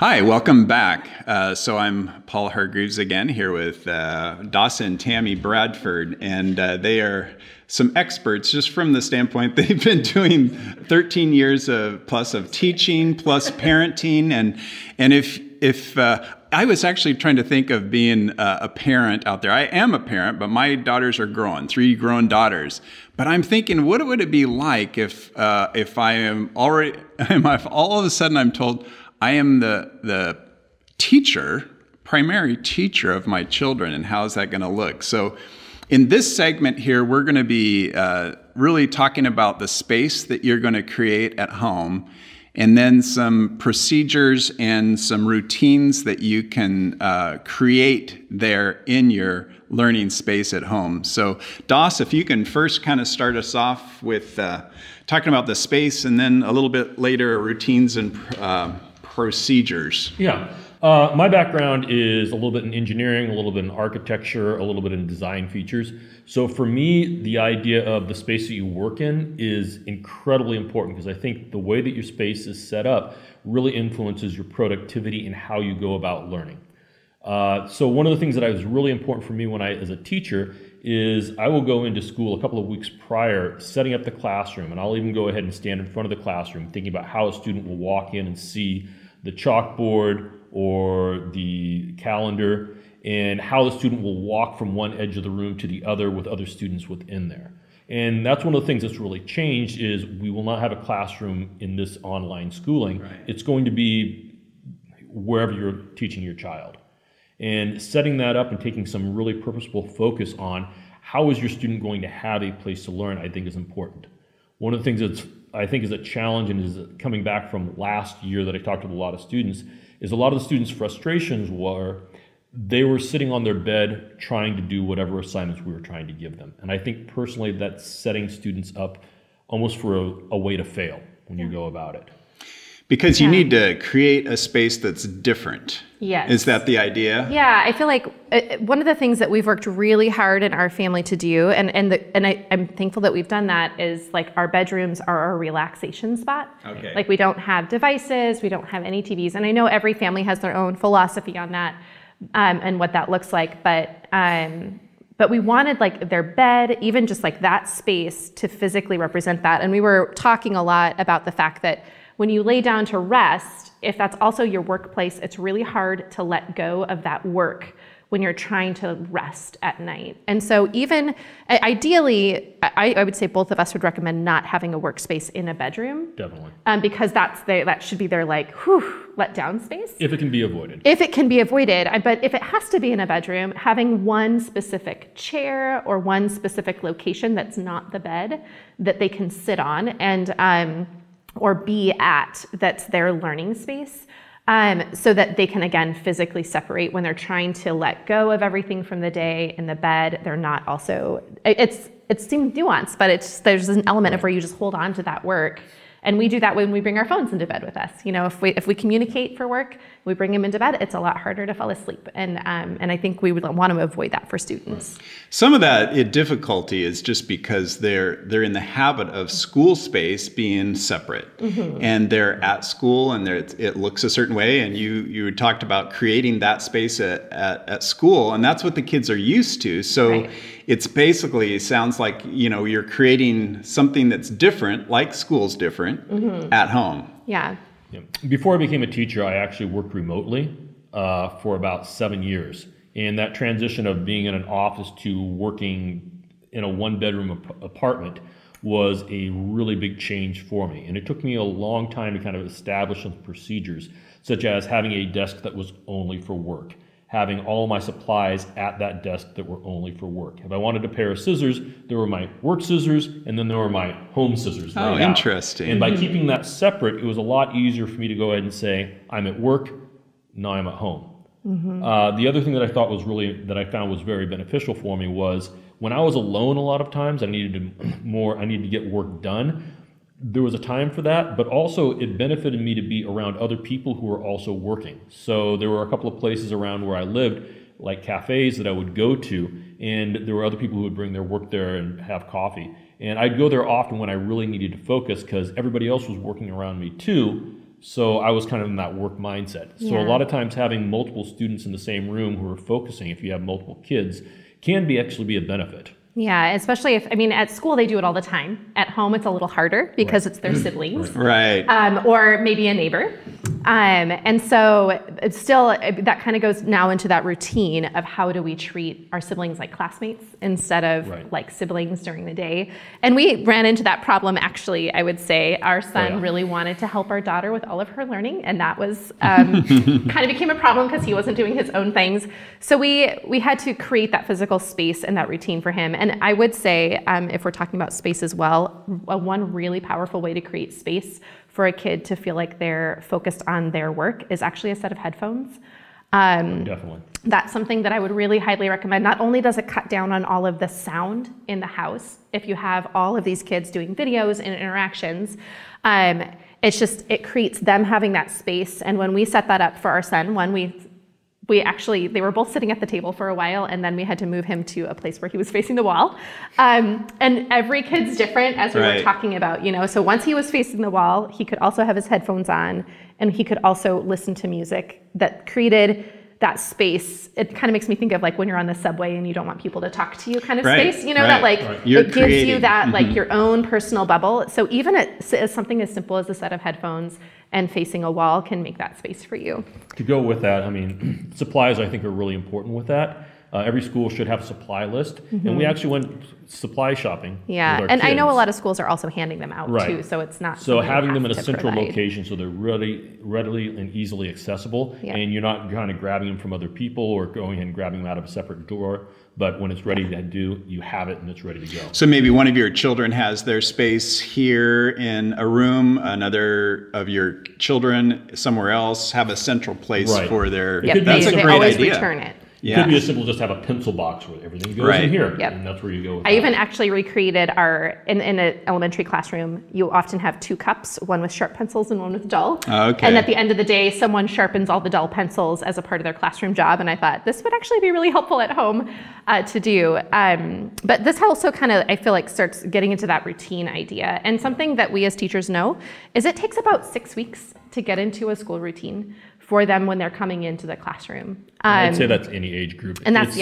Hi, welcome back. So I'm Paul Hargreaves again here with Dawson and Tammy Bradford, and they are some experts just from the standpoint they've been doing 13 years plus of teaching, plus parenting, and if I was actually trying to think of being a parent out there. I am a parent, but my daughters are grown, 3 grown daughters. But I'm thinking, what would it be like if I am already, if all of a sudden I'm told I am the teacher, primary teacher of my children, and how is that going to look? So in this segment here, we're going to be really talking about the space that you're going to create at home, and then some procedures and some routines that you can create there in your learning space at home. So Doss, if you can first kind of start us off with talking about the space, and then a little bit later routines and procedures. Yeah. My background is a little bit in engineering, a little bit in architecture, a little bit in design features. So for me, the idea of the space that you work in is incredibly important, because I think the way that your space is set up really influences your productivity and how you go about learning. So one of the things that was really important for me as a teacher is I will go into school a couple of weeks prior, setting up the classroom, and I'll even go ahead and stand in front of the classroom thinking about how a student will walk in and see the chalkboard or the calendar, and how the student will walk from one edge of the room to the other with other students within there. And that's one of the things that's really changed, is we will not have a classroom in this online schooling. Right. It's going to be wherever you're teaching your child. And setting that up and taking some really purposeful focus on how is your student going to have a place to learn, I think is important. One of the things that's I think is a challenge, and is coming back from last year that I talked to a lot of students, is a lot of the students' frustrations were they were sitting on their bed trying to do whatever assignments we were trying to give them. And I think personally that's setting students up almost for a way to fail when you go about it. Because you need to create a space that's different. Yes. Is that the idea? Yeah, I feel like one of the things that we've worked really hard in our family to do, and I'm thankful that we've done that, is like our bedrooms are our relaxation spot. Okay. Like we don't have devices, we don't have any TVs, and I know every family has their own philosophy on that and what that looks like, but we wanted like their bed, even just like that space, to physically represent that. And we were talking a lot about the fact that when you lay down to rest, if that's also your workplace, it's really hard to let go of that work when you're trying to rest at night. And so even ideally, I would say both of us would recommend not having a workspace in a bedroom. Definitely. Because that should be their like, let down space. If it can be avoided. If it can be avoided. But if it has to be in a bedroom, having one specific chair or one specific location that's not the bed that they can sit on and or be at, that's their learning space, so that they can, again, physically separate when they're trying to let go of everything from the day in the bed. They're not also, it seems nuanced, but there's an element of where you just hold on to that work. And we do that when we bring our phones into bed with us. You know, if we communicate for work, we bring them into bed, it's a lot harder to fall asleep. And I think we would want to avoid that for students. Some of that difficulty is just because they're in the habit of school space being separate, and they're at school and it looks a certain way. And you talked about creating that space at school, and that's what the kids are used to. So. Right. It's basically, sounds like, you're creating something that's different, like school's different, at home. Yeah. Before I became a teacher, I actually worked remotely for about 7 years. And that transition of being in an office to working in a one-bedroom apartment was a really big change for me. And it took me a long time to kind of establish some procedures, such as having a desk that was only for work, having all my supplies at that desk that were only for work. If I wanted a pair of scissors, there were my work scissors, and then there were my home scissors. Oh, interesting. And by keeping that separate, it was a lot easier for me to go ahead and say, I'm at work, now I'm at home. The other thing that I found was very beneficial for me was when I was alone a lot of times, I needed to get work done. There was a time for that, but also it benefited me to be around other people who were also working. So there were a couple of places around where I lived, like cafes that I would go to, and there were other people who would bring their work there and have coffee. And I'd go there often when I really needed to focus because everybody else was working around me too. So I was kind of in that work mindset. So a lot of times having multiple students in the same room who are focusing, if you have multiple kids, can actually be a benefit. Yeah, especially if, I mean, at school they do it all the time. At home it's a little harder because it's their siblings. Right. Or maybe a neighbor. And so it's still, that kind of goes now into that routine of how do we treat our siblings like classmates instead of like siblings during the day. And we ran into that problem, actually. I would say our son really wanted to help our daughter with all of her learning, and that was kind of became a problem because he wasn't doing his own things. So we had to create that physical space and that routine for him. And I would say, if we're talking about space as well, one really powerful way to create space for a kid to feel like they're focused on their work is actually a set of headphones. Definitely. That's something that I would really highly recommend. Not only does it cut down on all of the sound in the house, if you have all of these kids doing videos and interactions, it creates them having that space. And when we set that up for our son, they were both sitting at the table for a while, and then we had to move him to a place where he was facing the wall. And every kid's different, as we were talking about, so once he was facing the wall, he could also have his headphones on, and he could also listen to music that created that space. It kind of makes me think of like when you're on the subway and you don't want people to talk to you kind of space, that it gives you that like your own personal bubble. So even as something as simple as a set of headphones and facing a wall can make that space for you. To go with that, I mean, supplies I think are really important with that. Every school should have a supply list, and we actually went supply shopping. Yeah, with our and kids. I know a lot of schools are also handing them out too, so it's not. So having them in a central location, so they're readily and easily accessible, and you're not kind of grabbing them from other people or going and grabbing them out of a separate drawer. But when it's ready to do, you have it and it's ready to go. So maybe one of your children has their space here in a room, another of your children somewhere else have a central place for their. That's a great always idea. Return it. It could be as simple as just have a pencil box where everything goes in here, and that's where you go with that. Even actually recreated in an elementary classroom, you often have two cups, one with sharp pencils and one with dull. Okay. And at the end of the day, someone sharpens all the dull pencils as a part of their classroom job, and I thought this would actually be really helpful at home to do. But this also kind of, I feel like, starts getting into that routine idea. And something that we as teachers know is it takes about 6 weeks to get into a school routine for them when they're coming into the classroom. I'd say that's any age group. And that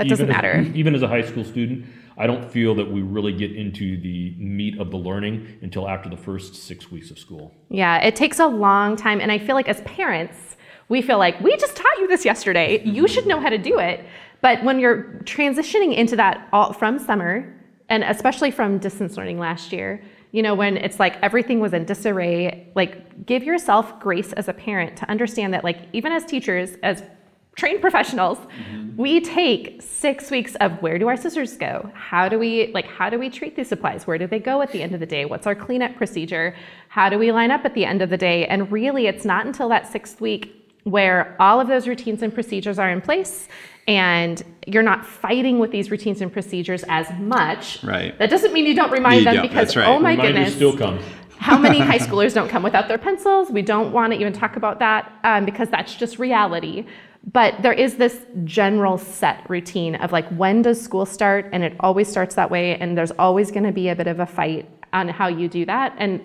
doesn't matter. Even as a high school student, I don't feel that we really get into the meat of the learning until after the first 6 weeks of school. Yeah, it takes a long time. And I feel like as parents, we feel like, we just taught you this yesterday. You should know how to do it. But when you're transitioning into that from summer, and especially from distance learning last year, when it's like everything was in disarray, like give yourself grace as a parent to understand that, like, even as teachers, as trained professionals, we take 6 weeks of where do our scissors go? How do we treat these supplies? Where do they go at the end of the day? What's our cleanup procedure? How do we line up at the end of the day? And really, it's not until that 6th week where all of those routines and procedures are in place and you're not fighting with these routines and procedures as much. Right. That doesn't mean you don't remind them because, oh my goodness, still come. How many high schoolers don't come without their pencils? We don't want to even talk about that because that's just reality. But there is this general set routine of like, when does school start? And it always starts that way. And there's always going to be a bit of a fight on how you do that. And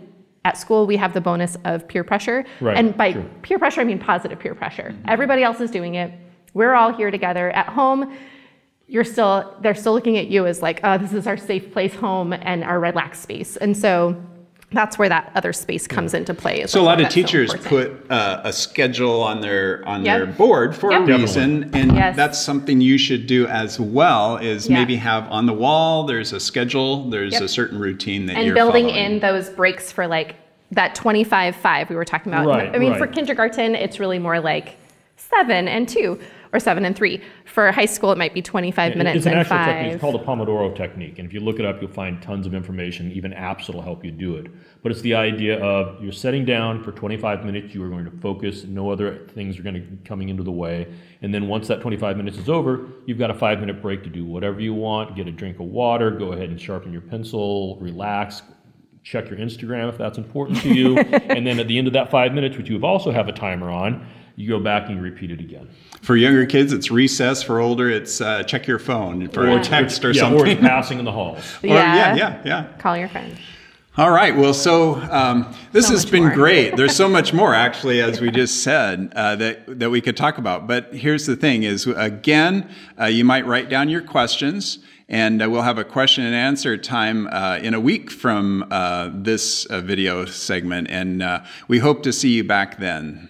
at school, we have the bonus of peer pressure. Right, and by peer pressure, I mean positive peer pressure. Everybody else is doing it. We're all here together. At home, they're still looking at you as like, oh, this is our safe place home and our relaxed space. And so that's where that other space comes into play. So a lot of teachers put a schedule on their board for a reason, and that's something you should do as well. Is maybe have on the wall. There's a schedule. There's a certain routine that you're building following. in those breaks for like that 25-5 we were talking about. Right, I mean, for kindergarten, it's really more like 7 and 2. Or 7 and 3. For high school, it might be 25 minutes it's an and actual 5. Technique. It's called a Pomodoro technique. And if you look it up, you'll find tons of information, even apps that'll help you do it. But it's the idea of you're sitting down for 25 minutes, you are going to focus, no other things are going to be coming into the way. And then once that 25 minutes is over, you've got a 5-minute break to do whatever you want, get a drink of water, go ahead and sharpen your pencil, relax, check your Instagram if that's important to you. And then at the end of that 5 minutes, which you also have a timer on, you go back and you repeat it again. For younger kids, it's recess. For older, it's check your phone for a text or something. Or it's passing in the halls. Yeah. Call your friend. All right. Well, so this So has much been more. great. There's so much more, actually, as we just said, that we could talk about. But here's the thing: is again, you might write down your questions, and we'll have a question and answer time in a week from this video segment, and we hope to see you back then.